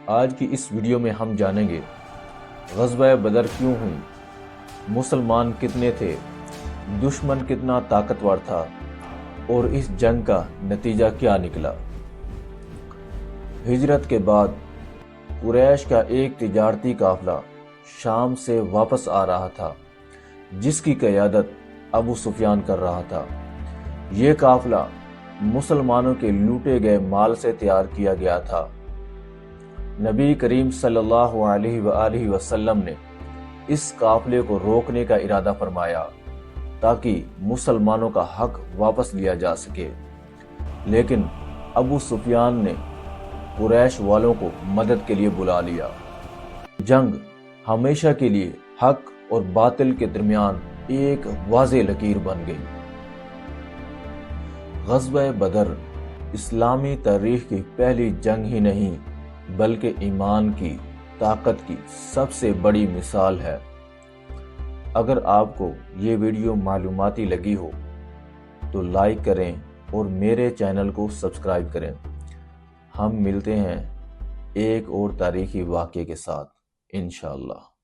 آج کی اس ویڈیو میں ہم جانیں گے غزوہ بدر کیوں ہوئی، مسلمان کتنے تھے، دشمن کتنا طاقتور تھا اور اس جنگ کا نتیجہ کیا نکلا۔ ہجرت کے بعد قریش کا ایک تجارتی قافلہ شام سے واپس آ رہا تھا جس کی قیادت ابو سفیان کر رہا تھا۔ یہ قافلہ مسلمانوں کے لوٹے گئے مال سے تیار کیا گیا تھا۔ نبی کریم صلی اللہ علیہ وآلہ وسلم نے اس قافلے کو روکنے کا ارادہ فرمایا تاکہ مسلمانوں کا حق واپس لیا جا سکے، لیکن ابو سفیان نے قریش والوں کو مدد کے لیے بلا لیا۔ جنگ ہمیشہ کے لیے حق اور باطل کے درمیان ایک واضح لکیر بن گئی۔ غزوہ بدر اسلامی تاریخ کی پہلی جنگ ہی نہیں بلکہ ایمان کی طاقت کی سب سے بڑی مثال ہے۔ اگر آپ کو یہ ویڈیو معلوماتی لگی ہو تو لائک کریں اور میرے چینل کو سبسکرائب کریں۔ ہم ملتے ہیں ایک اور تاریخی واقعے کے ساتھ انشاءاللہ۔